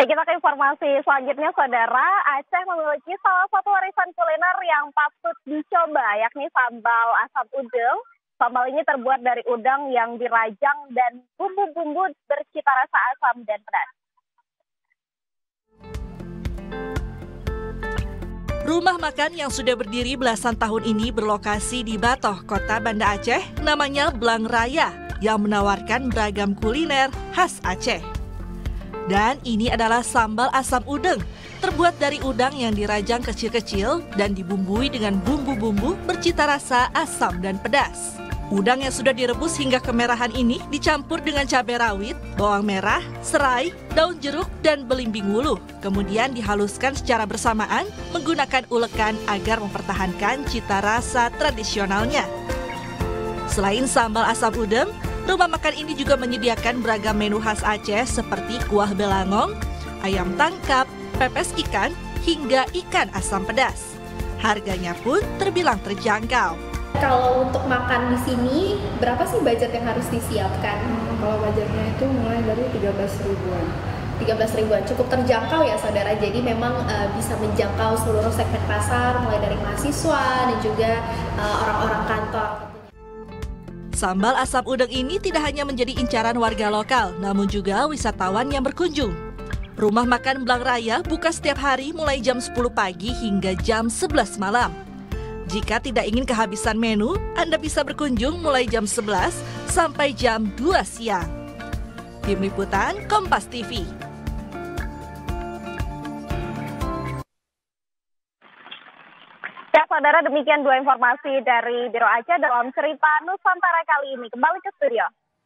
Kita ke informasi selanjutnya, Saudara. Aceh memiliki salah satu warisan kuliner yang patut dicoba, yakni sambal asam udang. Sambal ini terbuat dari udang yang dirajang dan bumbu-bumbu bercita rasa asam dan pedas. Rumah makan yang sudah berdiri belasan tahun ini berlokasi di Batoh, Kota Banda Aceh, namanya Blang Raya, yang menawarkan beragam kuliner khas Aceh. Dan ini adalah sambal asam udang, terbuat dari udang yang dirajang kecil-kecil dan dibumbui dengan bumbu-bumbu bercita rasa asam dan pedas. Udang yang sudah direbus hingga kemerahan ini dicampur dengan cabai rawit, bawang merah, serai, daun jeruk, dan belimbing wuluh. Kemudian dihaluskan secara bersamaan menggunakan ulekan agar mempertahankan cita rasa tradisionalnya. Selain sambal asam udang, rumah makan ini juga menyediakan beragam menu khas Aceh seperti kuah belangong, ayam tangkap, pepes ikan, hingga ikan asam pedas. Harganya pun terbilang terjangkau. Kalau untuk makan di sini, berapa sih budget yang harus disiapkan? Kalau budgetnya itu mulai dari 13 ribuan. 13 ribuan, cukup terjangkau ya saudara. Jadi memang bisa menjangkau seluruh segmen pasar, mulai dari mahasiswa dan juga orang-orang kantor. Sambal asam udang ini tidak hanya menjadi incaran warga lokal, namun juga wisatawan yang berkunjung. Rumah makan Blang Raya buka setiap hari mulai jam 10 pagi hingga jam 11 malam. Jika tidak ingin kehabisan menu, Anda bisa berkunjung mulai jam 11 sampai jam 2 siang. Tim Liputan Kompas TV. Ya, Saudara, demikian dua informasi dari Biro Aceh dalam cerita Nusantara kali ini. Kembali ke studio.